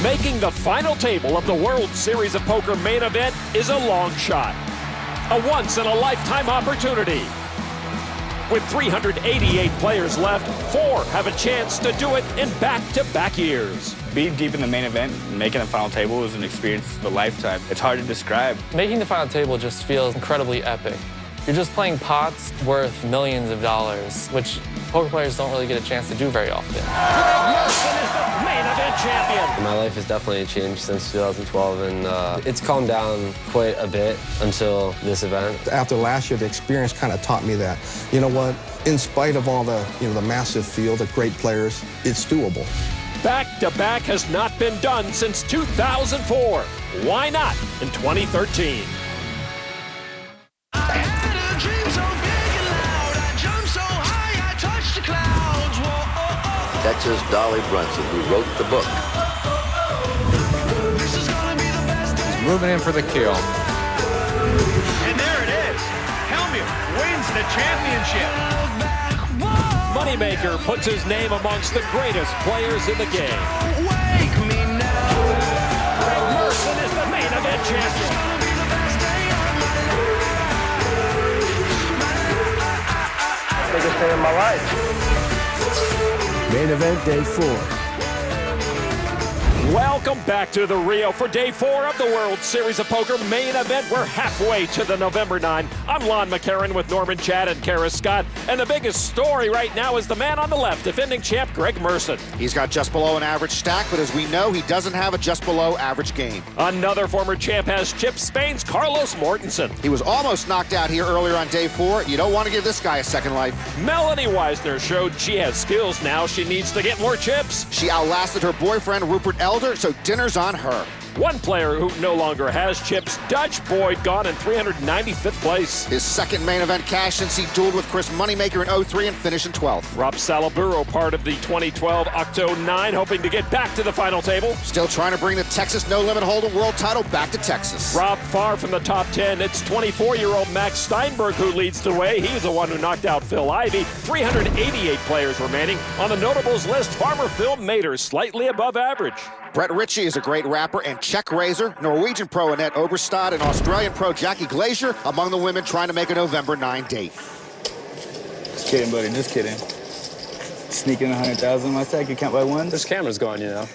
Making the final table of the World Series of Poker main event is a long shot. A once-in-a-lifetime opportunity. With 388 players left, 4 have a chance to do it in back-to-back years. Being deep in the main event and making the final table is an experience of a lifetime. It's hard to describe. Making the final table just feels incredibly epic. You're just playing pots worth millions of dollars, which poker players don't really get a chance to do very often. Merson is the main event champion. My life has definitely changed since 2012, and it's calmed down quite a bit until this event. After last year, the experience kind of taught me that, you know what, in spite of all the, the massive field of great players, it's doable. Back-to-back has not been done since 2004. Why not in 2013? Texas Dolly Brunson, who wrote the book. He's moving in for the kill. And there it is. Helmuth wins the championship. Moneymaker puts his name amongst the greatest players in the game. Wake me now. Merson is the main event champion. Biggest day of my life. Main event day 4. Welcome back to the Rio for day 4 of the World Series of Poker main event. We're halfway to the November 9. I'm Lon McCarran with Norman Chad and Kara Scott. And the biggest story right now is the man on the left, defending champ Greg Merson. He's got just below an average stack, but as we know, he doesn't have a just below average game. Another former champ has chipped Spain's Carlos Mortensen. He was almost knocked out here earlier on day 4. You don't want to give this guy a second life. Melanie Weisner showed she has skills now. She needs to get more chips. She outlasted her boyfriend, Rupert Elder, so dinner's on her. One player who no longer has chips, Dutch Boyd, gone in 395th place. His second main event cash since he dueled with Chris Moneymaker in 03 and finished in 12th. Rob Salaburo, part of the 2012 Octo 9, hoping to get back to the final table. Still trying to bring the Texas No Limit Hold'em world title back to Texas. Rob far from the top 10. It's 24-year-old Max Steinberg who leads the way. He's the one who knocked out Phil Ivey. 388 players remaining. On the notables list, Farmer Phil Mater, slightly above average. Brett Ritchie is a great rapper and check raiser. Norwegian pro Annette Oberstad and Australian pro Jackie Glazier among the women trying to make a November 9 date. Just kidding, buddy. Just kidding. Sneaking 100,000 in my stack, you count by ones? This camera's going, you know.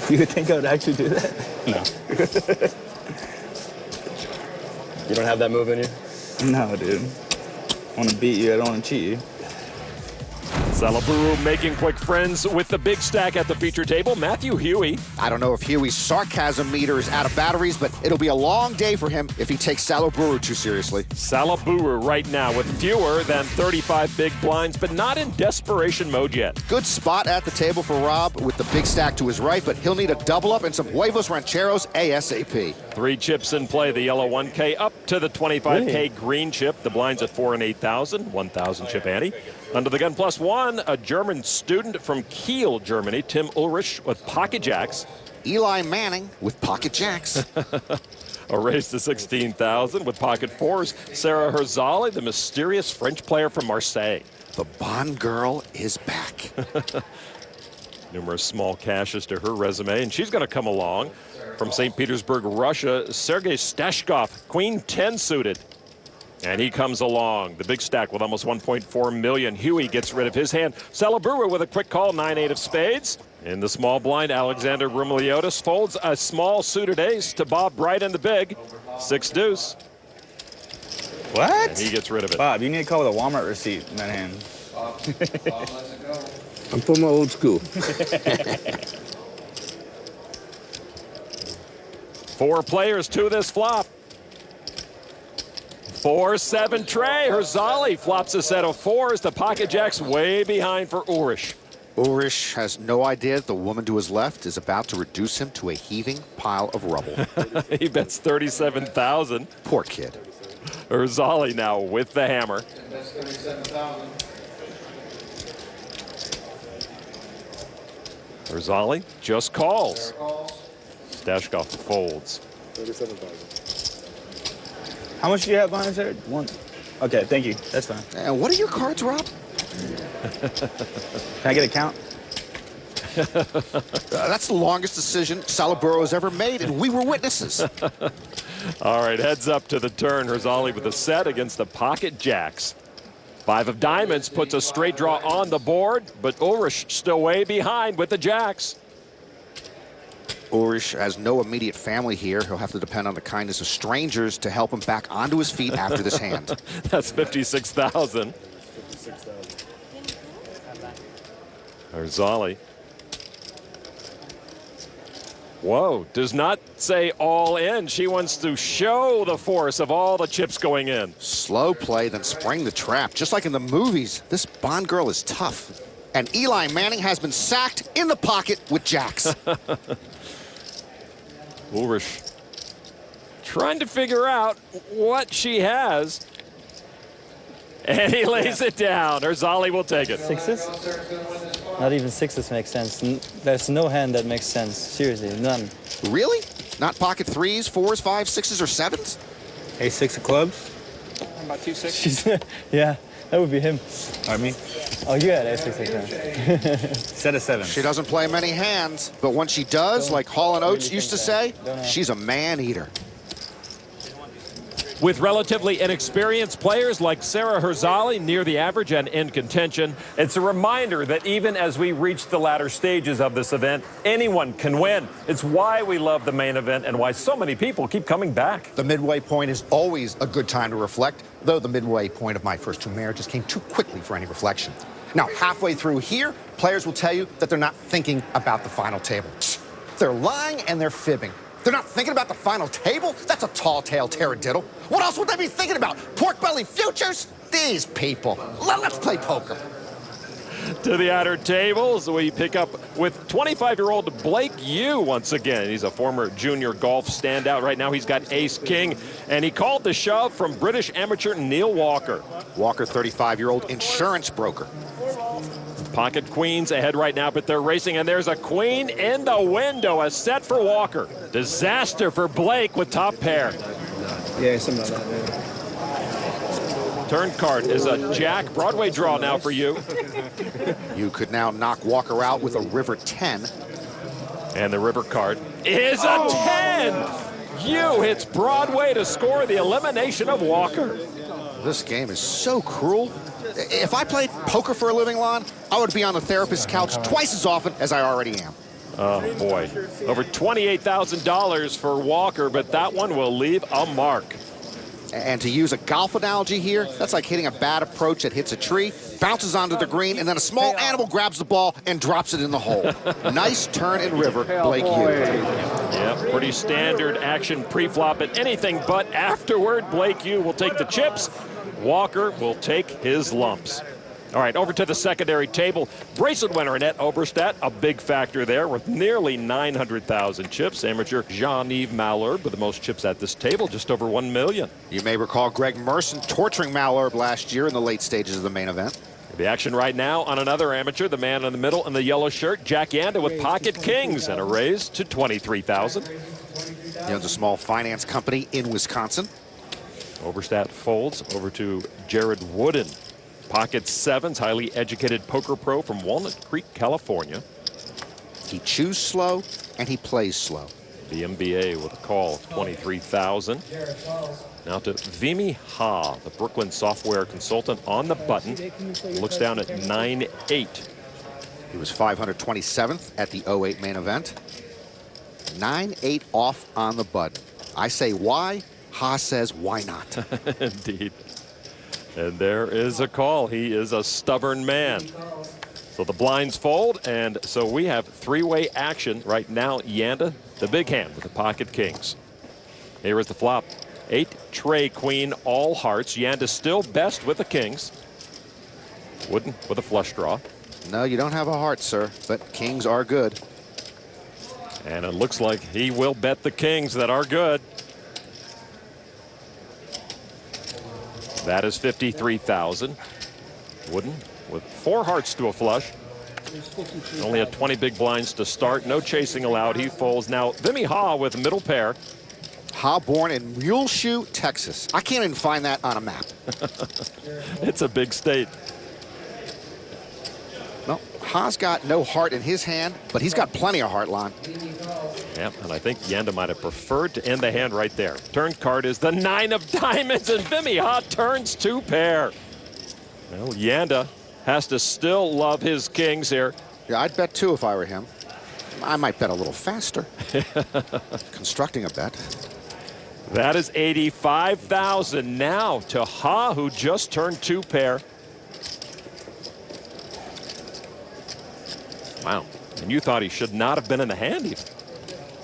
You would think I would actually do that? No. You don't have that move in you? No, dude. I want to beat you. I don't want to cheat you. Salaburu making quick friends with the big stack at the feature table, Matthew Huey. I don't know if Huey's sarcasm meter is out of batteries, but it'll be a long day for him if he takes Salaburu too seriously. Salaburu right now with fewer than 35 big blinds, but not in desperation mode yet. Good spot at the table for Rob with the big stack to his right, but he'll need a double up and some huevos rancheros ASAP. 3 chips in play, the yellow 1K up to the 25K green chip. The blinds at 4 and 8,000, 1,000 chip ante. Under the gun +1, a German student from Kiel, Germany, Tim Ulrich with pocket jacks. Eli Manning with pocket jacks. A raise to 16,000 with pocket 4s. Sarah Herzali, the mysterious French player from Marseille. The Bond girl is back. Numerous small cashes to her resume, and she's going to come along. From St. Petersburg, Russia, Sergei Stashkov, Queen 10 suited. And he comes along. The big stack with almost 1.4 million. Huey gets rid of his hand. Salaburu with a quick call, 9-8 of spades. In the small blind, Alexander Rumiliotis folds a small suited ace to Bob Bright in the big. 6 deuce. What? And he gets rid of it. Bob, you need to call with a Walmart receipt in that hand. I'm from my old school. 4 players to this flop. 4-7 tray. Herzali flops a set of 4s. The pocket jack's way behind for Ulrich. Ulrich has no idea that the woman to his left is about to reduce him to a heaving pile of rubble. He bets 37,000. Poor kid. Herzali now with the hammer. Herzali just calls. Stashkov folds. 37,000. How much do you have behind us there? 1. Okay, thank you. That's fine. And what are your cards, Rob? Can I get a count? That's the longest decision Salaburo has ever made, and we were witnesses. All right, heads up to the turn. Herzali with a set against the pocket jacks. 5 of diamonds puts a straight draw on the board, but Ulrich still way behind with the jacks. Ulrich has no immediate family here. He'll have to depend on the kindness of strangers to help him back onto his feet after this hand. That's 56,000. Herzali. Whoa, does not say all in. She wants to show the force of all the chips going in. Slow play, then spring the trap. Just like in the movies, this Bond girl is tough. And Eli Manning has been sacked in the pocket with jacks. Ulrich trying to figure out what she has. And he lays it down. Herzali will take it. Sixes? Not even sixes make sense. There's no hand that makes sense. Seriously, none. Really? Not pocket 3s, 4s, 5s, 6s, or 7s? A6 of clubs? How about 2 6s? Yeah, that would be him. I mean? Oh, you had A6 of clubs. Set of 7s. She doesn't play many hands, but when she does, like Hall & Oates used to say, she's a man-eater. With relatively inexperienced players like Sarah Herzali near the average and in contention, it's a reminder that even as we reach the latter stages of this event, anyone can win. It's why we love the main event and why so many people keep coming back. The midway point is always a good time to reflect, though the midway point of my first 2 marriages came too quickly for any reflection. Now, halfway through here, players will tell you that they're not thinking about the final table. They're lying and they're fibbing. They're not thinking about the final table? That's a tall tale taradiddle. What else would they be thinking about? Pork belly futures? These people. Let's play poker. To the outer tables, we pick up with 25-year-old Blake Yu once again. He's a former junior golf standout. Right now he's got ace-king, and he called the shove from British amateur Neil Walker. Walker, 35-year-old insurance broker. Pocket queens ahead right now, but they're racing, and there's a queen in the window, a set for Walker. Disaster for Blake with top pair. Yeah, something like that. Yeah. Turn card is a jack. Broadway draw now for you. You could now knock Walker out with a river 10. And the river card is a 10. You hits Broadway to score the elimination of Walker. This game is so cruel. If I played poker for a living, Lon, I would be on the therapist's couch twice as often as I already am. Oh, boy. Over $28,000 for Walker, but that one will leave a mark. And to use a golf analogy here, that's like hitting a bad approach that hits a tree, bounces onto the green, and then a small animal grabs the ball and drops it in the hole. Nice turn in river, Blake Yu. Yep, pretty standard action pre-flop, and anything but afterward. Blake Yu will take the chips. Walker will take his lumps. All right, over to the secondary table. Bracelet winner Annette Oberstadt, a big factor there with nearly 900,000 chips. Amateur Jean-Yves Malherbe with the most chips at this table, just over 1 million. You may recall Greg Merson torturing Malherbe last year in the late stages of the main event. The action right now on another amateur, the man in the middle in the yellow shirt, Jack Yanda with pocket kings and a raise to 23,000. He owns a small finance company in Wisconsin. Oberstadt folds over to Jared Wooden. Pocket sevens, highly educated poker pro from Walnut Creek, California. He chews slow and he plays slow. The MBA with a call of 23,000. Now to Vimy Ha, the Brooklyn software consultant on the button. Looks down at 9-8. He was 527th at the 08 main event. 9-8 off on the button. I say why? Ha says why not? Indeed. And there is a call. He is a stubborn man. So the blinds fold, and so we have three-way action right now. Yanda, the big hand with the pocket kings. Here is the flop. 8 tray queen, all hearts. Yanda still best with the kings. Wooden with a flush draw. No, you don't have a heart, sir, but kings are good. And it looks like he will bet the kings that are good. That is 53,000. Wooden with 4 hearts to a flush. Only had 20 big blinds to start. No chasing allowed. He folds. Now, Vimy Ha with middle pair. Ha born in Muleshoe, Texas. I can't even find that on a map. It's a big state. Well, Ha's got no heart in his hand, but he's got plenty of heart, Lon. Yep, and I think Yanda might have preferred to end the hand right there. Turn card is the 9 of diamonds, and Vimy Ha turns 2 pair. Well, Yanda has to still love his kings here. Yeah, I'd bet 2 if I were him. I might bet a little faster. Constructing a bet. That is 85,000 now to Ha, who just turned 2 pair. Wow, and you thought he should not have been in the hand even.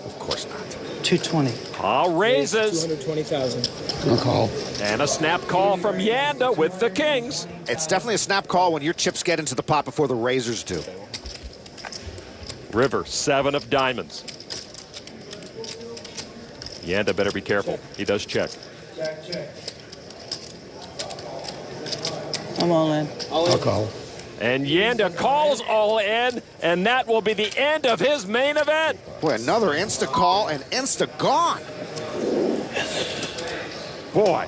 Of course not. 220. Ha raises. 220,000. No call. And a snap call from Yanda with the kings. It's definitely a snap call when your chips get into the pot before the razors do. River, 7 of diamonds. Yanda better be careful. He does check. I'm all in. I'll call. And Yanda calls all in, and that will be the end of his main event. Boy, another insta call and insta gone. Boy,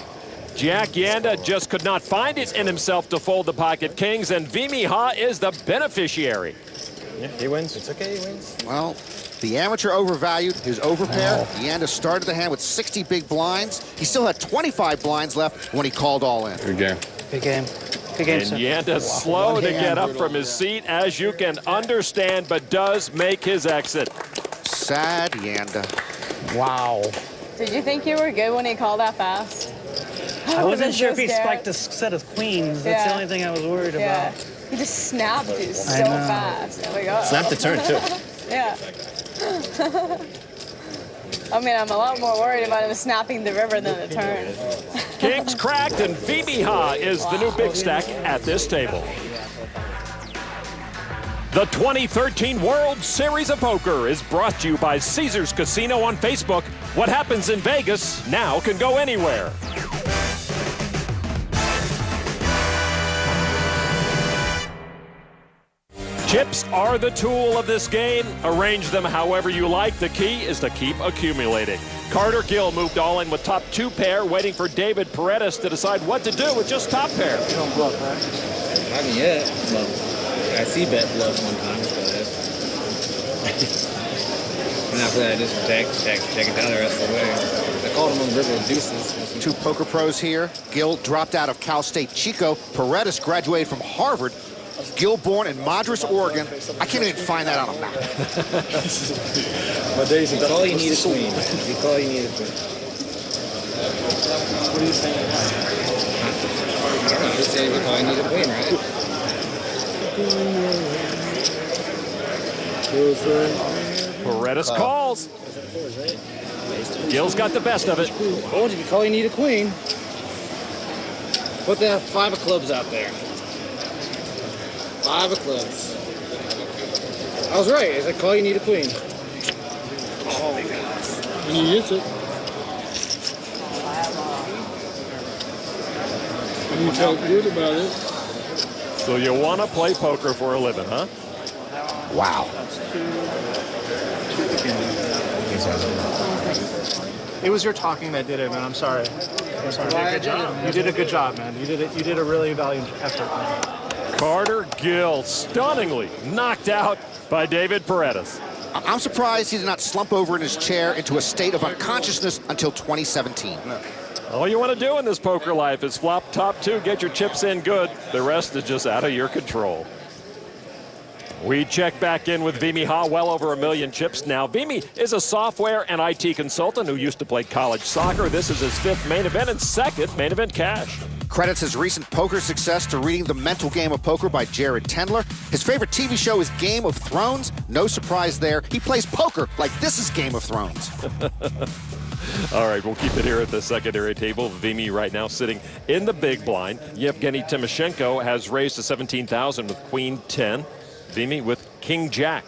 Jack Yanda just could not find it in himself to fold the pocket kings, and Vimy Ha is the beneficiary. Yeah, he wins. It's okay, he wins. Well, the amateur overvalued his overpair. Yanda started the hand with 60 big blinds. He still had 25 blinds left when he called all in. Good game. Big game. Big game, And sir. Yanda's slow to get up from his seat, as you can understand, but does make his exit. Sad Yanda. Wow. Did you think you were good when he called that fast? I wasn't sure if he scared. spiked a set of queens. That's the only thing I was worried about. He just snapped it so I know. fast. I'm like, oh. Snap the turn, too. Yeah. I mean, I'm a lot more worried about him snapping the river than the turn. Kings cracked, and Vimy Ha is the new big stack at this table. The 2013 World Series of Poker is brought to you by Caesars Casino on Facebook. What happens in Vegas now can go anywhere. Chips are the tool of this game. Arrange them however you like. The key is to keep accumulating. Carter Gill moved all in with top 2 pair, waiting for David Paredes to decide what to do with just top pair. You don't bluff, right? Not yet. Well, I see bet bluff one time, but and after that, I just check it down the rest of the way. I called him on the river with deuces. 2 poker pros here. Gill dropped out of Cal State Chico. Paredes graduated from Harvard. Gill born in Madras, Oregon. I can't even find that on a map. But Daisy, that's all you need is queen. That's all you need is queen. What are you saying? I don't know. Just saying that's all you need is queen, right? Paredes calls. Gill's got the best of it. Oh, if you call, you need a queen. Put the 5 of clubs out there. 5 of clubs. I was right. As I call, you need a queen. Oh, You hit it. You felt good about it. So you want to play poker for a living, huh? Wow. It was your talking that did it, man. I'm sorry. I'm sorry. Good job. You did a good job, man. You did a really valiant effort. Carter Gill stunningly knocked out by David Paredes. I'm surprised he did not slump over in his chair into a state of unconsciousness until 2017. All you want to do in this poker life is flop top 2, get your chips in good. The rest is just out of your control. We check back in with Vimy Ha, well over 1 million chips now. Vimy is a software and IT consultant who used to play college soccer. This is his 5th main event and 2nd main event cash. Credits his recent poker success to reading The Mental Game of Poker by Jared Tendler. His favorite TV show is Game of Thrones. No surprise there. He plays poker like this is Game of Thrones. All right, we'll keep it here at the secondary table. Vimy right now sitting in the big blind. Yevgeny Timoshenko has raised to 17,000 with Queen 10. Vimy with King Jack.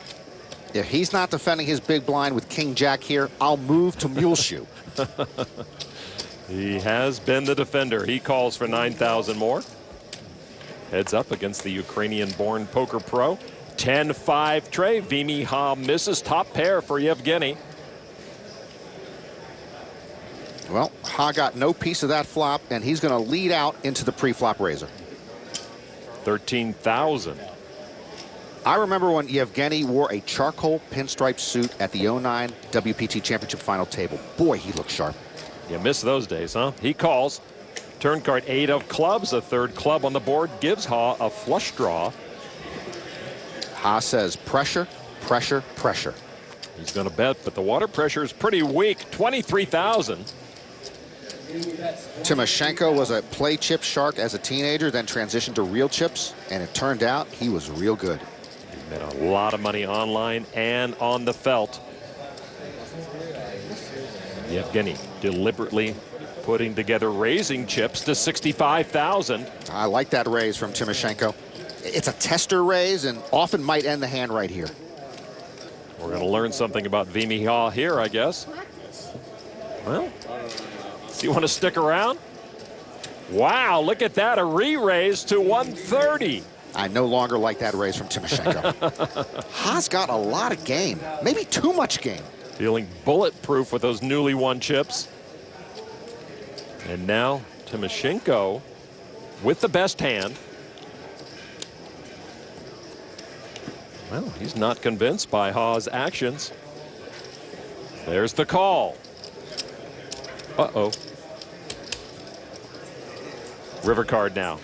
If he's not defending his big blind with King Jack here, I'll move to Muleshoe. He has been the defender. He calls for 9,000 more. Heads up against the Ukrainian-born poker pro. 10-5 tray. Vimy Ha misses top pair for Yevgeny. Well, Ha got no piece of that flop, and he's going to lead out into the pre-flop razor. 13,000. I remember when Yevgeny wore a charcoal pinstripe suit at the 09 WPT Championship final table. Boy, he looked sharp. You miss those days, huh? He calls. Turn card 8 of clubs, a third club on the board, gives Ha a flush draw. Ha says pressure, pressure, pressure. He's going to bet, but the water pressure is pretty weak, 23,000. Timoshenko was a play chip shark as a teenager, then transitioned to real chips, and it turned out he was real good. He made a lot of money online and on the felt. Yevgeny deliberately putting together raising chips to 65,000. I like that raise from Timoshenko. It's a tester raise and often might end the hand right here. We're going to learn something about Vimy Ha here, I guess. Well, do you want to stick around? Wow, look at that, a re-raise to 130. I no longer like that raise from Timoshenko. Ha's got a lot of game, maybe too much game. Feeling bulletproof with those newly won chips. And now Timoshenko with the best hand. Well, he's not convinced by Ha's actions. There's the call. Uh-oh. River card now.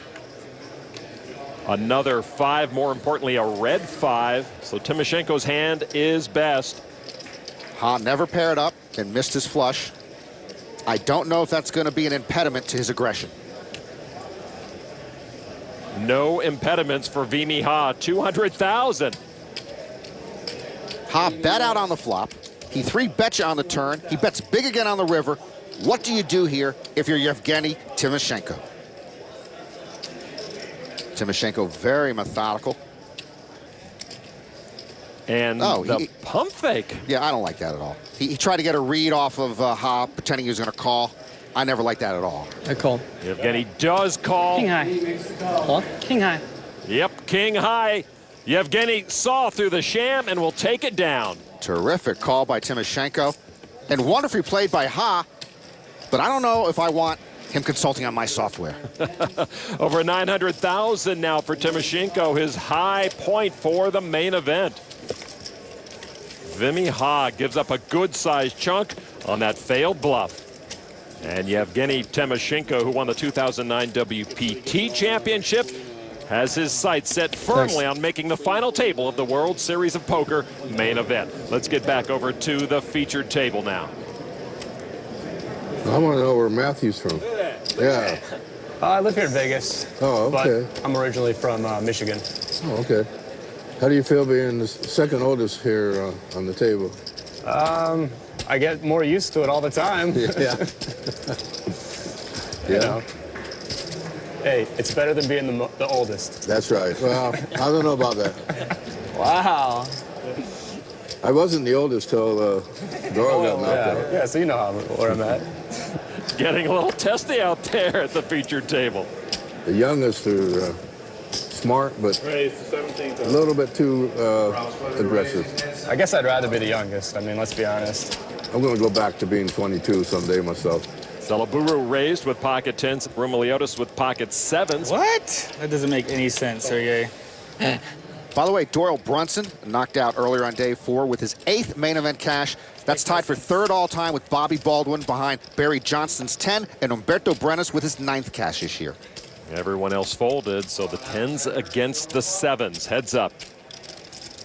Another 5, more importantly, a red 5. So Timoshenko's hand is best. Ha never paired up and missed his flush. I don't know if that's going to be an impediment to his aggression. No impediments for Vimy Ha, 200,000. Ha bet out on the flop. He 3-bet you on the turn. He bets big again on the river. What do you do here if you're Yevgeny Timoshenko? Timoshenko very methodical. And the pump fake. Yeah, I don't like that at all. He tried to get a read off of Ha, pretending he was going to call. I never liked that at all. I call. Yevgeny does call. King high. Call. King high. Yep, king high. Yevgeny saw through the sham and will take it down. Terrific call by Timoshenko. And wonderfully played by Ha. But I don't know if I want him consulting on my software. Over 900,000 now for Timoshenko, his high point for the main event. Vimy Ha gives up a good-sized chunk on that failed bluff. And Yevgeny Timoshenko, who won the 2009 WPT Championship, has his sights set firmly on making the final table of the World Series of Poker main event. Let's get back over to the featured table now. I want to know where Matthew's from. Yeah. I live here in Vegas. Oh, okay. But I'm originally from Michigan. Oh, okay. How do you feel being the second oldest here on the table? I get more used to it all the time. Yeah. You know. Hey, it's better than being the oldest. That's right. Well, I don't know about that. Wow. I wasn't the oldest till Dora got knocked out. Yeah, so you know where I'm at. Getting a little testy out there at the featured table. The youngest are smart, but a little bit too aggressive. I guess I'd rather be the youngest. I mean, let's be honest. I'm going to go back to being 22 someday myself. Salaburu raised with pocket 10s, Rumiliotis with pocket 7s. What? That doesn't make any sense, Sergey. By the way, Doyle Brunson knocked out earlier on day 4 with his 8th main event cash. That's tied for 3rd all-time with Bobby Baldwin behind Barry Johnston's 10 and Umberto Brenes with his 9th cash this year. Everyone else folded, so the 10s against the 7s. Heads up.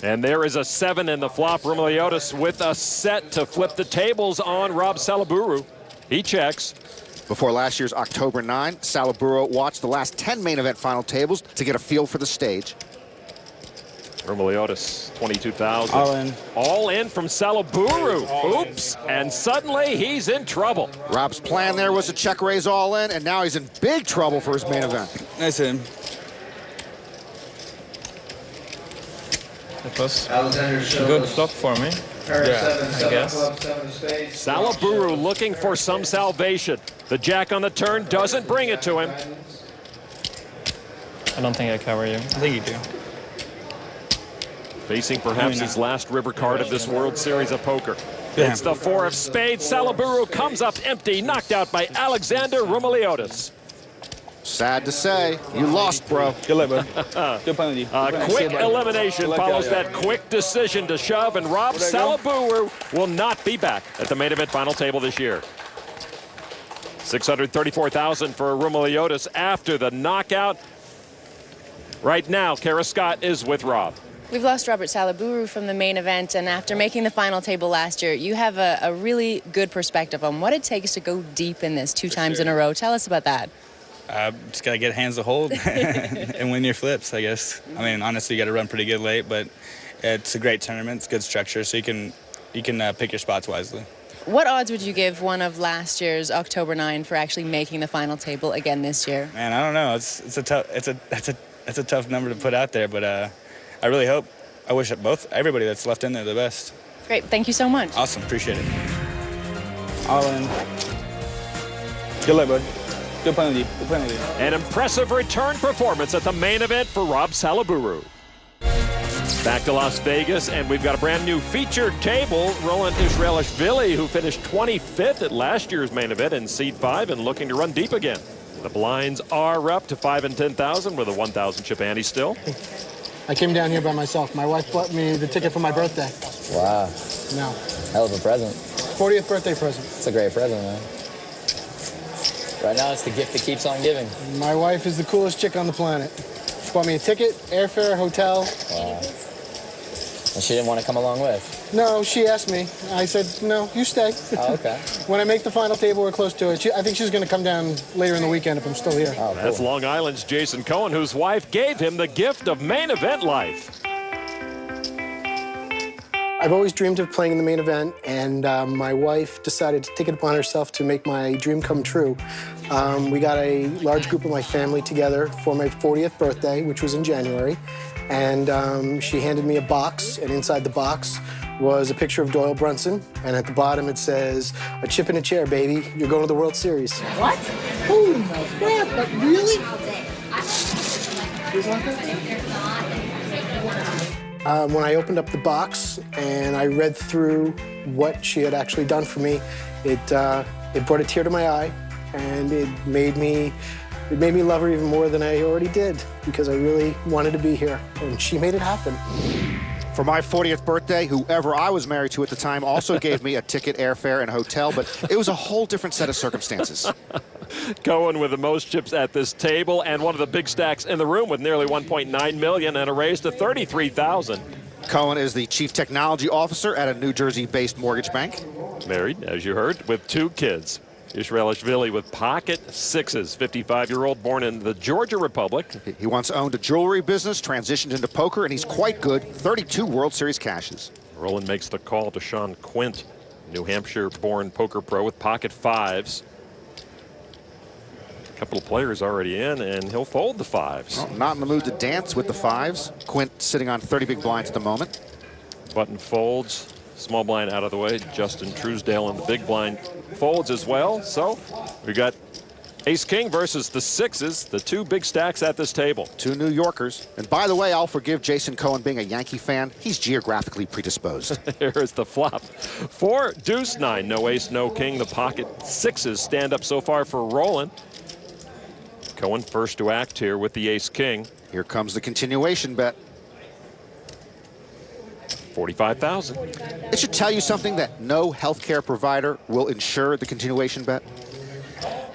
And there is a 7 in the flop. Rumiliotis with a set to flip the tables on Rob Salaburu. He checks. Before last year's October 9, Salaburu watched the last 10 main event final tables to get a feel for the stage. Rumiliotis, 22,000. All in. All in from Salaburu. Oops. And suddenly he's in trouble. Rob's plan there was to check raise all in, and now he's in big trouble for his main event. That's him. It was a good flop for me. Yeah, I guess. Salaburu looking for some salvation. The jack on the turn doesn't bring it to him. I don't think I cover you. I think you do. Facing perhaps his last river card of this World Series of Poker. Yeah. It's the 4 of spades. Salaburu comes up empty, knocked out by Alexander Rumiliotis. Sad to say, you lost, bro. Good luck, bro. Good playing with you. Quick elimination follows that quick decision to shove, and Rob Salaburu will not be back at the main event final table this year. $634,000 for Roumeliotis after the knockout. Right now, Kara Scott is with Rob. We've lost Robert Salaburu from the main event, and after making the final table last year, you have a really good perspective on what it takes to go deep in this 2 times in a row. Tell us about that. Just got to get hands to hold and win your flips, I guess. I mean, honestly, you got to run pretty good late, but it's a great tournament. It's good structure, so you can pick your spots wisely. What odds would you give one of last year's October 9 for actually making the final table again this year? Man, I don't know. It's a tough number to put out there, but I really hope. I wish everybody that's left in there the best. Great. Thank you so much. Awesome. Appreciate it. All in. Good luck, bud. Good playing with you. Good playing with you. An impressive return performance at the main event for Rob Salaburu. Back to Las Vegas, and we've got a brand new featured table. Roland Israelishvili, who finished 25th at last year's main event in Seed 5 and looking to run deep again. The blinds are up to 5 and 10,000 with a 1,000 chip ante still. I came down here by myself. My wife bought me the ticket for my birthday. Wow. No. Hell of a present. 40th birthday present. It's a great present, man. Right now, it's the gift that keeps on giving. My wife is the coolest chick on the planet. She bought me a ticket, airfare, hotel. Wow. And she didn't want to come along with? No, she asked me. I said, no, you stay. Oh, okay. When I make the final table, we're close to it. I think she's going to come down later in the weekend if I'm still here. Oh, cool. That's Long Island's Jason Cohen, whose wife gave him the gift of main event life. I've always dreamed of playing in the main event, and my wife decided to take it upon herself to make my dream come true. We got a large group of my family together for my 40th birthday, which was in January, and she handed me a box, and inside the box was a picture of Doyle Brunson, and at the bottom it says, "A chip in a chair, baby. You're going to the World Series." What? Holy crap, but really? When I opened up the box and I read through what she had actually done for me, it brought a tear to my eye, and it made me love her even more than I already did, because I really wanted to be here, and she made it happen. For my 40th birthday, whoever I was married to at the time also gave me a ticket, airfare, and hotel, but it was a whole different set of circumstances. Cohen with the most chips at this table, and one of the big stacks in the room with nearly $1.9 million and a raise to $33,000. Cohen is the chief technology officer at a New Jersey-based mortgage bank. Married, as you heard, with 2 kids. Israelishvili with pocket sixes, 55-year-old born in the Georgia Republic. He once owned a jewelry business, transitioned into poker, and he's quite good. 32 World Series cashes. Roland makes the call to Sean Quint, New Hampshire-born poker pro with pocket fives. A couple of players already in, and he'll fold the fives. Well, not in the mood to dance with the fives. Quint sitting on 30 big blinds at the moment. Button folds. Small blind out of the way. Justin Truesdale in the big blind folds as well. So we got ace-king versus the sixes, the 2 big stacks at this table. 2 New Yorkers. And by the way, I'll forgive Jason Cohen being a Yankee fan. He's geographically predisposed. Here is the flop. 4 deuce 9. No ace, no king. The pocket sixes stand up so far for Roland. Cohen first to act here with the ace-king. Here comes the continuation bet. 45,000. It should tell you something that no healthcare provider will insure the continuation bet.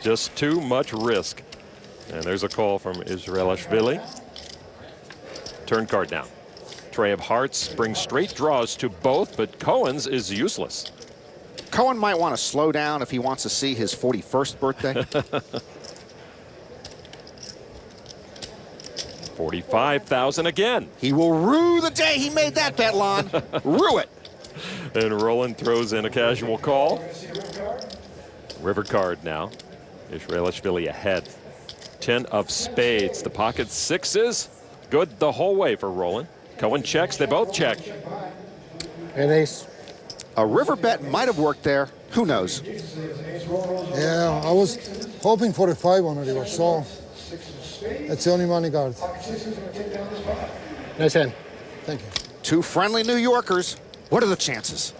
Just too much risk. And there's a call from Israelishvili. Turn card now. Tray of hearts brings straight draws to both, but Cohen's is useless. Cohen might want to slow down if he wants to see his 41st birthday. 45,000 again. He will rue the day he made that bet, Lon. Rue it. And Roland throws in a casual call. River card now. Israelishvili ahead. 10 of spades. The pocket sixes. Good the whole way for Roland. Cohen checks. They both check. And ace. A river bet might have worked there. Who knows? Yeah, I was hoping for a 5 on the river, so that's the only money card. Nice hand. Thank you. 2 friendly New Yorkers. What are the chances?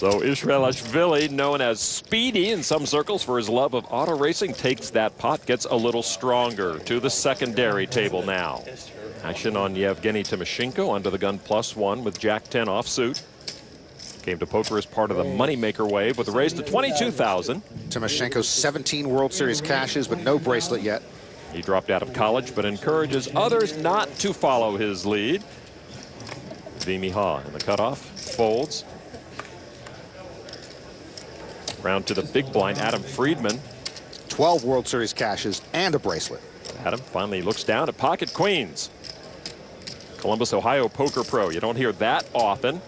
So Ishmaelashvili, known as Speedy in some circles for his love of auto racing, takes that pot, gets a little stronger. To the secondary table now. Action on Yevgeny Timoshenko under the gun +1 with Jack-10 offsuit. Came to poker as part of the moneymaker wave with a raise to 22,000. Timoshenko's 17 World Series cashes, but no bracelet yet. He dropped out of college, but encourages others not to follow his lead. Vimy Ha in the cutoff, folds. Round to the big blind, Adam Friedman. 12 World Series cashes and a bracelet. Adam finally looks down at pocket queens. Columbus, Ohio poker pro. You don't hear that often.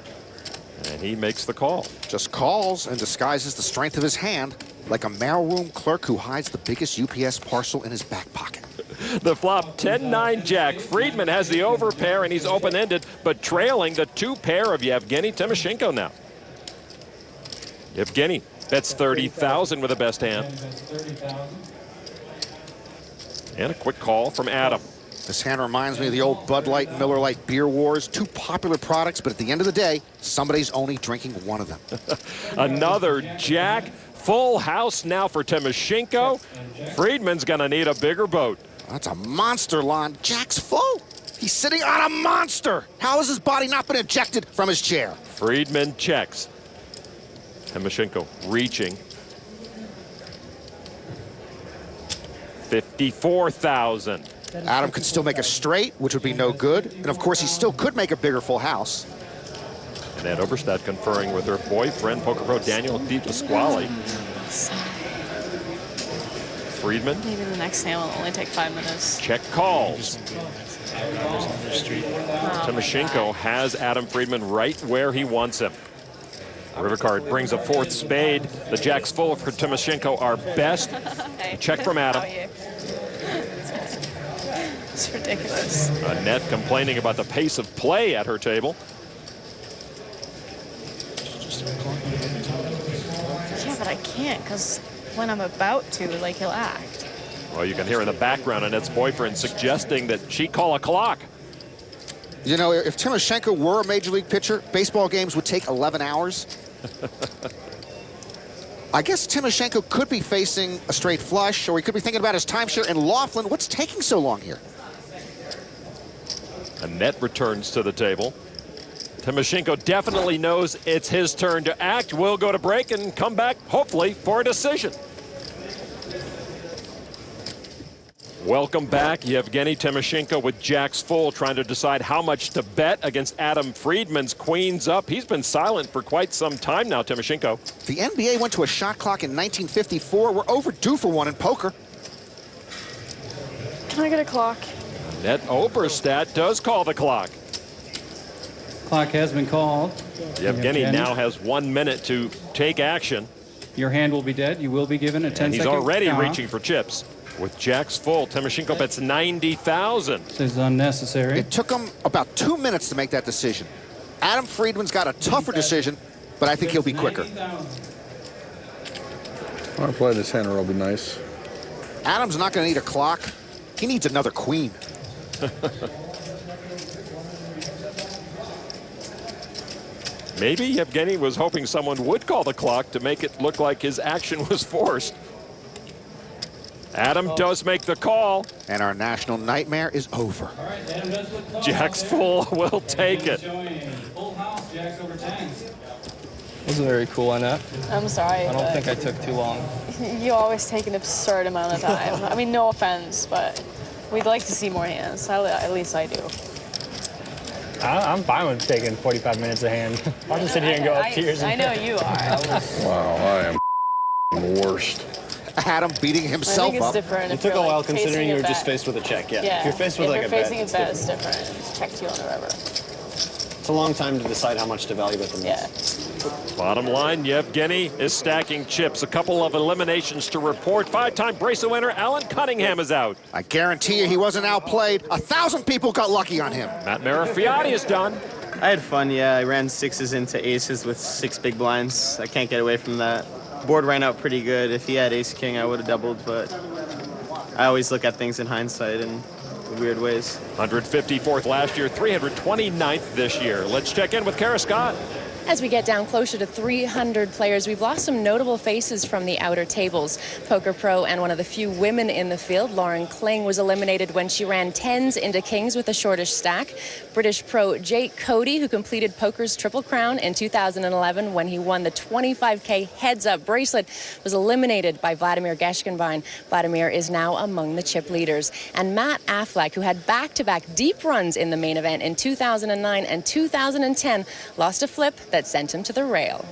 And he makes the call. Just calls and disguises the strength of his hand like a mailroom clerk who hides the biggest UPS parcel in his back pocket. The flop 10-9 Jack. Friedman has the overpair and he's open-ended, but trailing the 2-pair of Yevgeny Timoshenko now. Yevgeny bets 30,000 with the best hand. And a quick call from Adam. This hand reminds me of the old Bud Light and Miller Lite beer wars. Two popular products, but at the end of the day, somebody's only drinking one of them. Another Jack. Full house now for Timoshenko. Friedman's gonna need a bigger boat. That's a monster line. Jack's full. He's sitting on a monster. How has his body not been ejected from his chair? Friedman checks. Timoshenko reaching. 54,000. Adam could still make a straight, which would be no good. And of course, he still could make a bigger full house. Annette Oberstadt conferring with her boyfriend, poker pro Daniel Di Pasquale. Friedman. Maybe the next hand will only take 5 minutes. Check calls. Timoshenko has Adam Friedman right where he wants him. River card brings a 4th spade. The jacks full for Timoshenko are best. Hey. Check from Adam. It's ridiculous. Annette complaining about the pace of play at her table. Yeah, but I can't, because when I'm about to, like, he'll act. Well, you can hear in the background Annette's boyfriend suggesting that she call a clock. You know, if Timoshenko were a major league pitcher, baseball games would take 11 hours. I guess Timoshenko could be facing a straight flush, or he could be thinking about his timeshare in Laughlin. What's taking so long here? Annette returns to the table. Timoshenko definitely knows it's his turn to act. We'll go to break and come back, hopefully, for a decision. Welcome back. Yevgeny Timoshenko with jacks full, trying to decide how much to bet against Adam Friedman's queens up. He's been silent for quite some time now, Timoshenko. The NBA went to a shot clock in 1954. We're overdue for one in poker. Can I get a clock? Annette Oberstadt does call the clock. Clock has been called. Yevgeny now has 1 minute to take action. Your hand will be dead. You will be given a 10-second And he's already count. reaching for chips. With jacks full, Timoshenko bets 90,000. This is unnecessary. It took him about 2 minutes to make that decision. Adam Friedman's got a tougher decision, but I think he'll be quicker. I'll play this hand, or it'll be nice. Adam's not going to need a clock. He needs another queen. Maybe Yevgeny was hoping someone would call the clock to make it look like his action was forced. Adam does make the call. And our national nightmare is over. Jacks full will take it. This is very cool, Annette. I'm sorry. I don't think I took too long. You always take an absurd amount of time. I mean, no offense, but we'd like to see more hands. At least I do. I'm fine with taking 45 minutes a hand. I'll just sit here and go up tiers. I know you are. Wow, I am the worst. Adam beating himself I think it's up. different. It took a while considering you were just faced with a check. Yeah. If you're faced with like a bet, it's different. It's check to you on the river. It's a long time to decide how much to value at the miss. Bottom line, Yevgeny is stacking chips. A couple of eliminations to report. 5-time bracelet winner Alan Cunningham is out. I guarantee you he wasn't outplayed. 1,000 people got lucky on him. Matt Marafiati is done. I had fun, yeah. I ran 6s into aces with 6 big blinds. I can't get away from that. Board ran out pretty good. If he had ace-king, I would have doubled, but I always look at things in hindsight in weird ways. 154th last year, 329th this year. Let's check in with Kara Scott. As we get down closer to 300 players, we've lost some notable faces from the outer tables. Poker pro and one of the few women in the field, Lauren Kling, was eliminated when she ran tens into kings with a shortish stack. British pro Jake Cody, who completed poker's Triple Crown in 2011 when he won the 25K heads-up bracelet, was eliminated by Vladimir Geshkenbein. Vladimir is now among the chip leaders. And Matt Affleck, who had back-to-back deep runs in the main event in 2009 and 2010, lost a flip that sent him to the rail.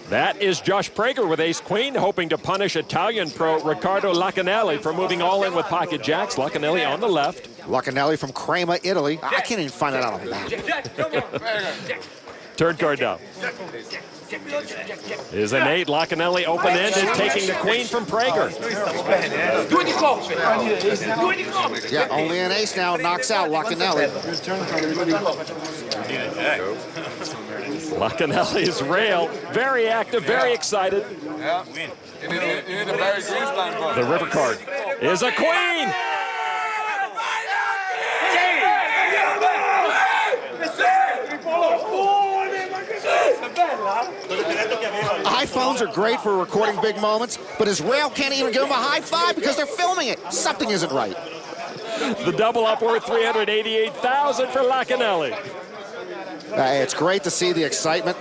That is Josh Prager with ace-queen, hoping to punish Italian pro Riccardo Lacanelli for moving all in with pocket jacks. Lacanelli on the left. Lacanelli from Crema, Italy. I can't even find that on a map. Turn card down. Is an 8. Lacanelli open-ended, taking the queen from Prager. Yeah, only an ace now knocks out Lacanelli. Lacanelli's rail, very active, very excited. The river card is a queen. iPhones are great for recording big moments, but his rail can't even give him a high five because they're filming it. Something isn't right. The double up worth $388,000 for Lacanelli. It's great to see the excitement.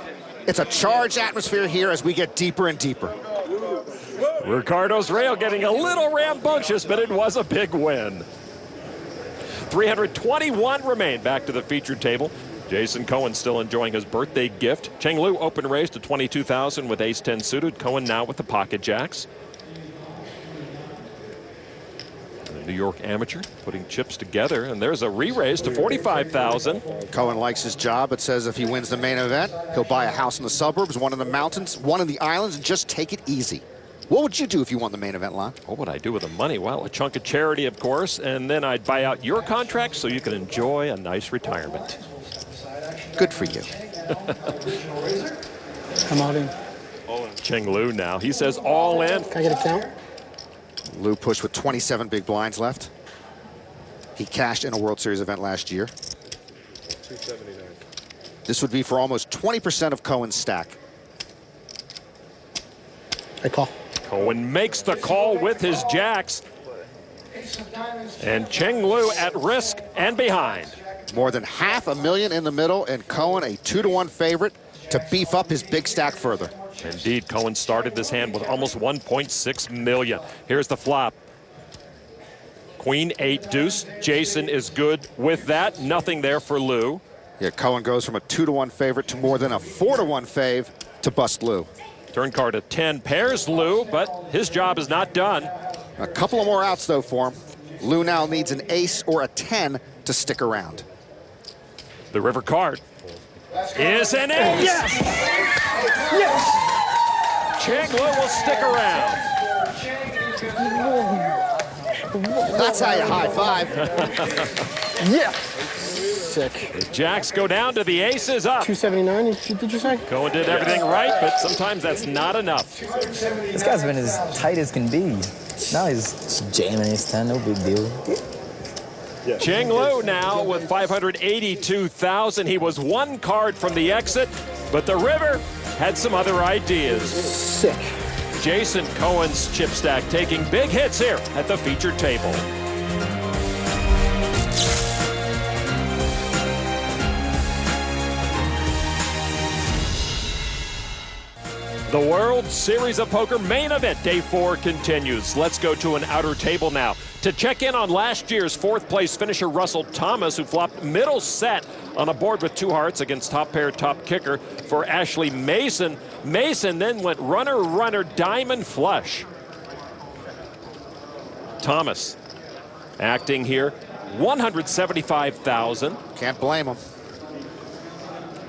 It's a charged atmosphere here as we get deeper and deeper. Ricardo's rail getting a little rambunctious, but it was a big win. 321 remain. Back to the featured table. Jason Cohen still enjoying his birthday gift. Cheng Lu open raise to 22,000 with ace-10 suited. Cohen now with the pocket jacks. The New York amateur putting chips together, and there's a re-raise to 45,000. Cohen likes his job. It says if he wins the main event, he'll buy a house in the suburbs, one in the mountains, one in the islands, and just take it easy. What would you do if you won the main event, Lon? What would I do with the money? Well, a chunk of charity, of course, and then I'd buy out your contract so you can enjoy a nice retirement. Good for you. I'm all in. Cheng Lu now. He says all in. Can I get a count? Lu pushed with 27 big blinds left. He cashed in a World Series event last year. 279. This would be for almost 20% of Cohen's stack. I call. Cohen makes the call with his jacks. And Cheng Lu at risk and behind. More than $500,000 in the middle, and Cohen a 2-to-1 favorite to beef up his big stack further. Indeed, Cohen started this hand with almost $1.6 million. Here's the flop. Queen 8 deuce. Jason is good with that. Nothing there for Lu. Yeah, Cohen goes from a 2-to-1 favorite to more than a 4-to-1 fave to bust Lu. Turn card at 10 pairs Lu, but his job is not done. A couple of more outs though for him. Lu now needs an ace or a 10 to stick around. The river card is an ace. Yes! Yes! Cheng Lu will stick around. That's how you high five. Yeah. Sick. The jacks go down to the aces up. 279, did you say? Cohen did everything right, but sometimes that's not enough. This guy's been as tight as can be. Now he's jamming his 10, no big deal. Cheng Lu now with 582,000. He was one card from the exit, but the river had some other ideas. Sick. Jason Cohen's chip stack taking big hits here at the featured table. The World Series of Poker main event, day 4 continues. Let's go to an outer table now to check in on last year's 4th place finisher Russell Thomas, who flopped middle set on a board with 2 hearts against top pair, top kicker for Ashley Mason. Mason then went runner, runner, diamond flush. Thomas acting here, 175,000. Can't blame him.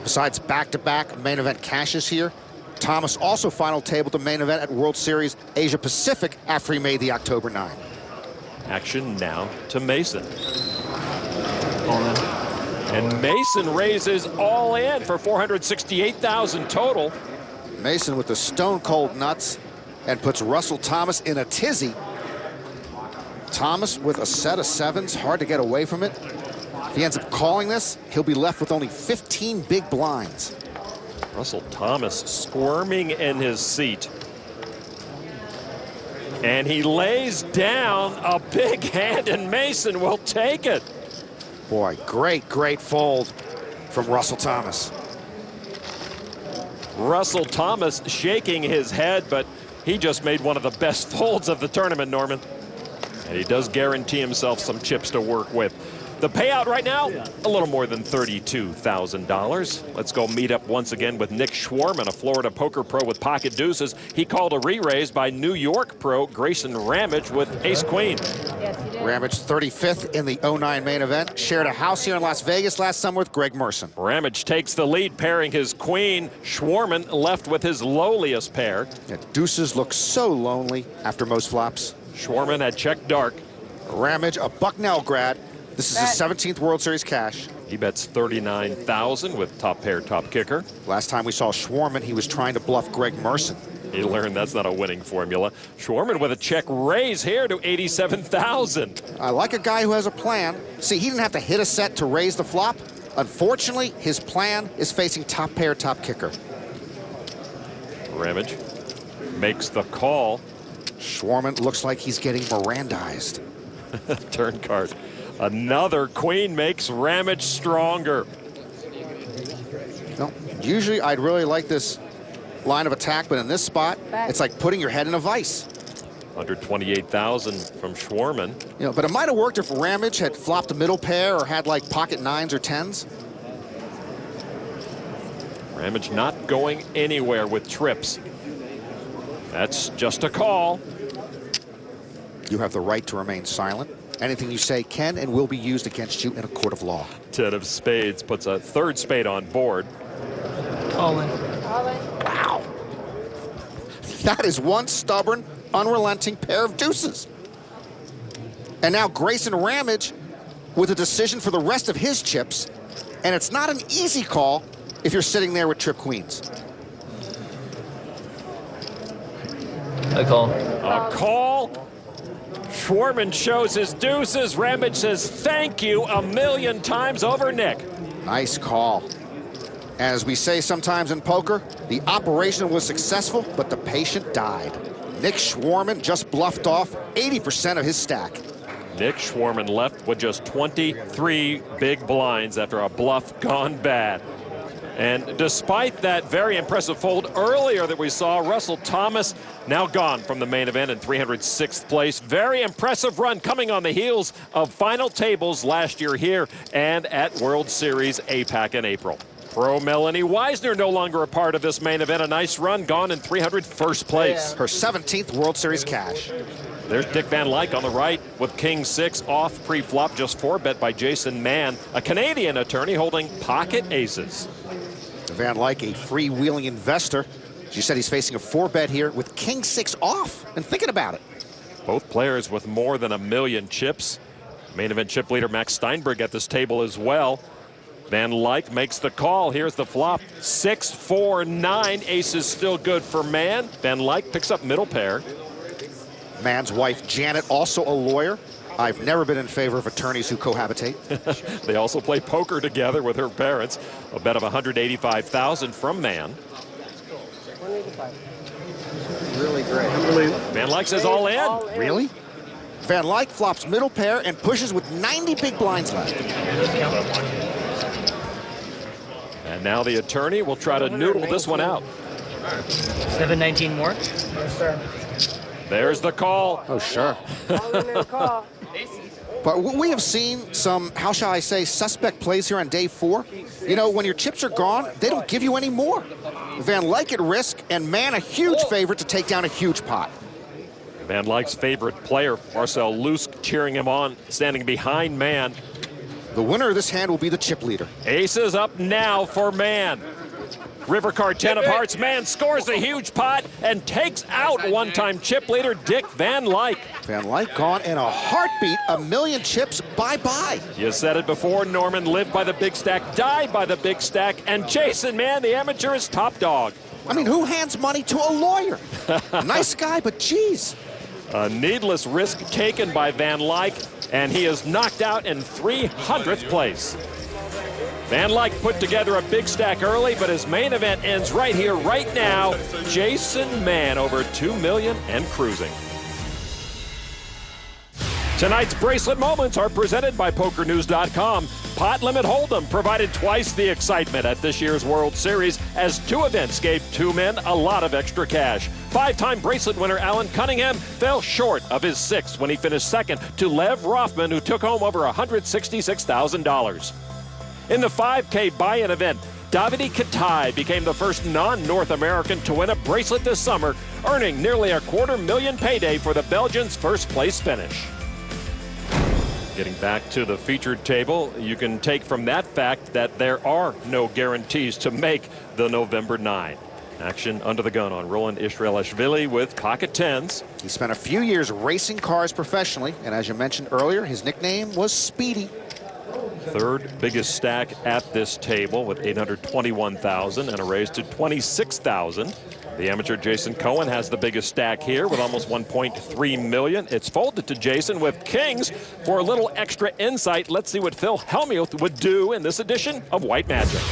Besides back-to-back main event cashes here, Thomas also final tabled the main event at World Series Asia Pacific after he made the October 9. Action now to Mason. And Mason raises all in for 468,000 total. Mason with the stone-cold nuts and puts Russell Thomas in a tizzy. Thomas with a set of 7s, hard to get away from it. If he ends up calling this, he'll be left with only 15 big blinds. Russell Thomas squirming in his seat. And he lays down a big hand, and Mason will take it. Boy, great fold from Russell Thomas. Russell Thomas shaking his head, but he just made one of the best folds of the tournament, Norman. And he does guarantee himself some chips to work with. The payout right now, a little more than $32,000. Let's go meet up once again with Nick Schwarman, a Florida poker pro with pocket deuces. He called a re-raise by New York pro Grayson Ramage with ace-queen. Ramage 35th in the 09 main event. Shared a house here in Las Vegas last summer with Greg Merson. Ramage takes the lead, pairing his queen. Schwarman left with his lowliest pair. Yeah, deuces look so lonely after most flops. Schwarman had checked dark. Ramage, a Bucknell grad. This is his 17th World Series cash. He bets $39,000 with top pair, top kicker. Last time we saw Schwarman, he was trying to bluff Greg Merson. He learned that's not a winning formula. Schwarman with a check raise here to $87,000. I like a guy who has a plan. See, he didn't have to hit a set to raise the flop. Unfortunately, his plan is facing top pair, top kicker. Ramage makes the call. Schwarman looks like he's getting Mirandized. Turn card. Another queen makes Ramage stronger. No, usually I'd really like this line of attack, but in this spot, it's like putting your head in a vice. Under $28,000 from Schwarman. You know, but it might have worked if Ramage had flopped a middle pair or had like pocket 9s or 10s. Ramage not going anywhere with trips. That's just a call. You have the right to remain silent. Anything you say can and will be used against you in a court of law. 10 of spades puts a third spade on board. All in. Wow. That is one stubborn, unrelenting pair of deuces. And now Grayson Ramage with a decision for the rest of his chips. And it's not an easy call if you're sitting there with trip queens. I call. A call. Schwarman shows his deuces. Ramage says thank you a million times over Nick. Nice call. As we say sometimes in poker, the operation was successful, but the patient died. Nick Schwarman just bluffed off 80% of his stack. Nick Schwarman left with just 23 big blinds after a bluff gone bad. And despite that very impressive fold earlier that we saw, Russell Thomas now gone from the main event in 306th place. Very impressive run coming on the heels of final tables last year here and at World Series APAC in April. Pro Melanie Weisner no longer a part of this main event. A nice run, gone in 301st place. Her 17th World Series cash. There's Dick Van Lyke on the right with King 6 off pre-flop, just 4-bet by Jason Mann, a Canadian attorney holding pocket aces. Van Lyke, a freewheeling investor. She said he's facing a 4-bet here with King 6 off and thinking about it. Both players with more than 1 million chips. Main event chip leader Max Steinberg at this table as well. Van Lyke makes the call. Here's the flop. 6, 4, 9. Ace is still good for Mann. Van Lyke picks up middle pair. Mann's wife, Janet, also a lawyer. I've never been in favor of attorneys who cohabitate. They also play poker together with her parents. A bet of $185,000 from Mann. Really great. Van Lyke says all in. Really? Van Lyke flops middle pair and pushes with 90 big blinds left. And now the attorney will try to noodle this one out. 719 more? Yes, sir. There's the call. Oh, sure. But we have seen some, how shall I say, suspect plays here on day 4. You know, when your chips are gone, they don't give you any more. Van Lyke at risk, and Mann a huge favorite to take down a huge pot. Van Lyke's favorite player, Marcel Lusk, cheering him on, standing behind Mann. The winner of this hand will be the chip leader. Aces up now for Mann. River card 10 of hearts. Mann scores a huge pot and takes out one-time chip leader Dick Van Lyke. Van Lyke gone in a heartbeat. 1 million chips, bye-bye. You said it before, Norman. Live by the big stack, die by the big stack. And Jason Mann, the amateur, is top dog. I mean, who hands money to a lawyer? Nice guy, but geez. A needless risk taken by Van Lyke, and he is knocked out in 300th place. Van Lyck put together a big stack early, but his main event ends right here, right now. Jason Mann over $2 million and cruising. Tonight's bracelet moments are presented by PokerNews.com. Pot Limit Hold'em provided twice the excitement at this year's World Series as 2 events gave 2 men a lot of extra cash. 5-time bracelet winner Alan Cunningham fell short of his 6th when he finished second to Lev Rothman, who took home over $166,000. In the 5K buy-in event, Davide Katai became the first non-North American to win a bracelet this summer, earning nearly a $250,000 payday for the Belgian's first-place finish. Getting back to the featured table, you can take from that fact that there are no guarantees to make the November 9. Action under the gun on Roland Israelishvili with pocket tens. He spent a few years racing cars professionally, and as you mentioned earlier, his nickname was Speedy. Third biggest stack at this table with $821,000 and a raise to $26,000. The amateur Jason Cohen has the biggest stack here with almost $1.3 million. It's folded to Jason with kings. For a little extra insight, let's see what Phil Hellmuth would do in this edition of White Magic.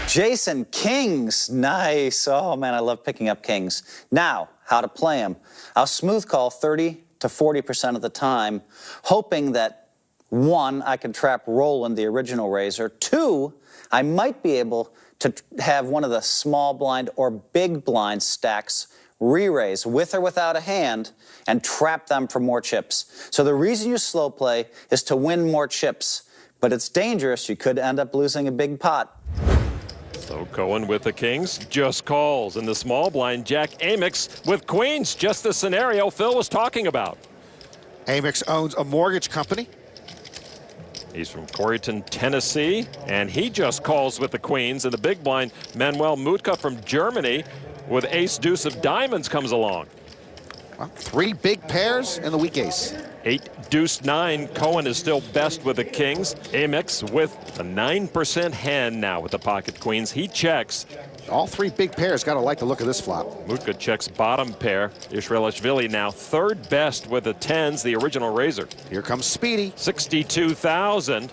Jason, kings, nice. Oh man, I love picking up kings. Now, how to play them. I'll smooth call 30 to 40% of the time, hoping that 1, I can trap Roland, the original raiser. 2, I might be able to have one of the small blind or big blind stacks re-raise with or without a hand and trap them for more chips. So the reason you slow play is to win more chips, but it's dangerous. You could end up losing a big pot. So Cohen with the kings just calls. In the small blind, Jack Amix with queens, just the scenario Phil was talking about. Amix owns a mortgage company. He's from Corryton, Tennessee, and he just calls with the queens. In the big blind, Manuel Mutka from Germany with ace deuce of diamonds comes along. Well, 3 big pairs in the weak ace. 8 deuce 9. Cohen is still best with the kings. Amix with a 9% hand now with the pocket queens. He checks. All 3 big pairs got to like the look of this flop. Mutka checks bottom pair. Israelishvili now 3rd best with the tens, the original raiser. Here comes Speedy. 62,000.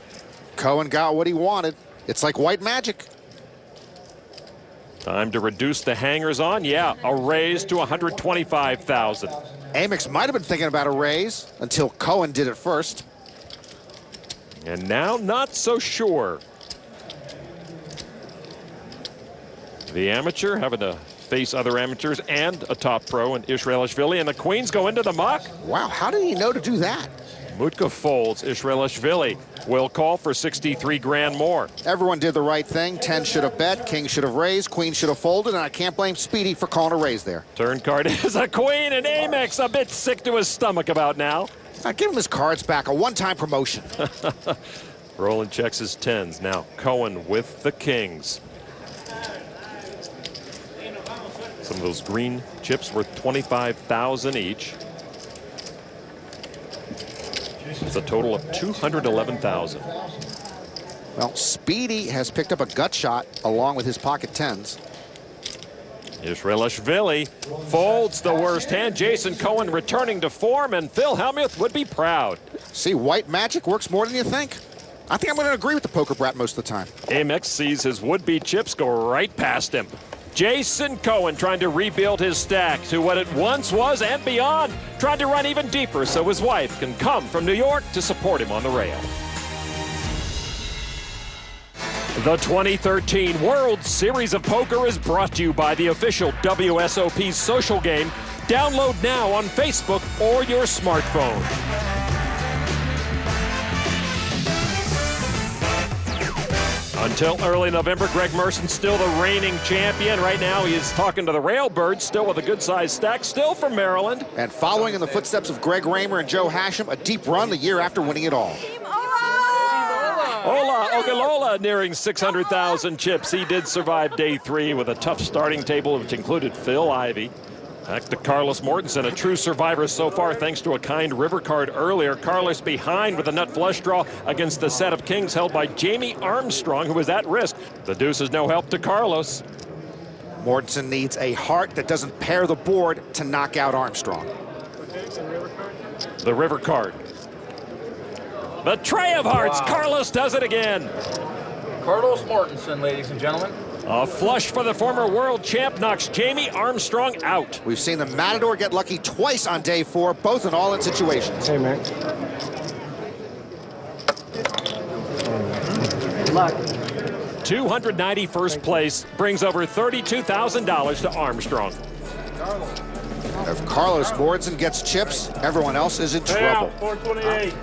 Cohen got what he wanted. It's like white magic. Time to reduce the hangers on. Yeah, a raise to 125,000. Amix might have been thinking about a raise until Cohen did it first. And now not so sure. The amateur having to face other amateurs and a top pro in Israelishvili, and the queens go into the muck. Wow, how did he know to do that? Mutka folds. Israelishvili will call for 63 grand more. Everyone did the right thing. 10 should have bet, king should have raised, queen should have folded, and I can't blame Speedy for calling a raise there. Turn card is a queen, and Amix a bit sick to his stomach about now. Now give him his cards back, a one-time promotion. Roland checks his tens. Now Cohen with the kings. Some of those green chips worth 25,000 each. It's a total of 211,000. Well, Speedy has picked up a gut shot along with his pocket tens. Israelishvili folds the worst hand. Jason Cohen returning to form, and Phil Hellmuth would be proud. See, white magic works more than you think. I think I'm going to agree with the poker brat most of the time. Amix sees his would-be chips go right past him. Jason Cohen trying to rebuild his stack to what it once was and beyond, trying to run even deeper so his wife can come from New York to support him on the rail. The 2013 World Series of Poker is brought to you by the official WSOP social game. Download now on Facebook or your smartphone. Until early November, Greg Merson still the reigning champion. Right now, he is talking to the Railbirds, still with a good-sized stack, still from Maryland. And following in the footsteps of Greg Raymer and Joe Hashem, a deep run the year after winning it all. Ola Ogilola nearing 600,000 chips. He did survive day 3 with a tough starting table, which included Phil Ivey. Back to Carlos Mortensen, a true survivor so far thanks to a kind river card earlier. Carlos behind with a nut flush draw against the set of kings held by Jamie Armstrong, who was at risk. The deuce is no help to Carlos. Mortensen needs a heart that doesn't pair the board to knock out Armstrong. The river card. The tray of hearts. Wow. Carlos does it again. Carlos Mortensen, ladies and gentlemen. A flush for the former world champ knocks Jamie Armstrong out. We've seen the Matador get lucky twice on day 4, both in all-in situations. Hey, man. Good luck. 291st place brings over $32,000 to Armstrong. If Carlos boards and gets chips, everyone else is in trouble. 428.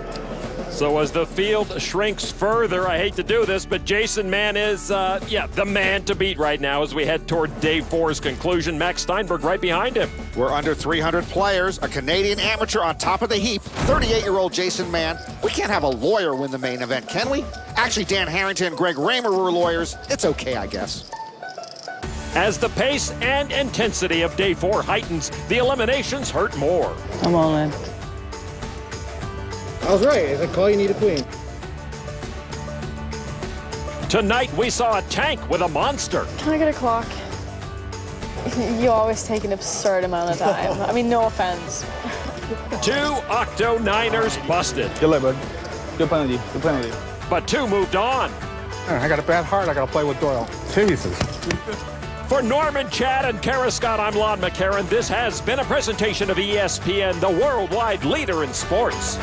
So as the field shrinks further, I hate to do this, but Jason Mann is, the man to beat right now as we head toward day 4's conclusion. Max Steinberg right behind him. We're under 300 players, a Canadian amateur on top of the heap, 38-year-old Jason Mann. We can't have a lawyer win the main event, can we? Actually, Dan Harrington and Greg Raymer were lawyers. It's okay, I guess. As the pace and intensity of day 4 heightens, the eliminations hurt more. I'm all in. I was right. As a call, you need a queen. Tonight, we saw a tank with a monster. Can I get a clock? You always take an absurd amount of time. I mean, no offense. 2 Octo-Niners busted. Good luck, bud. Good penalty. Good penalty. But 2 moved on. I got a bad heart. I got to play with Doyle. Jesus. For Norman, Chad, and Kara Scott, I'm Lon McCarran. This has been a presentation of ESPN, the worldwide leader in sports.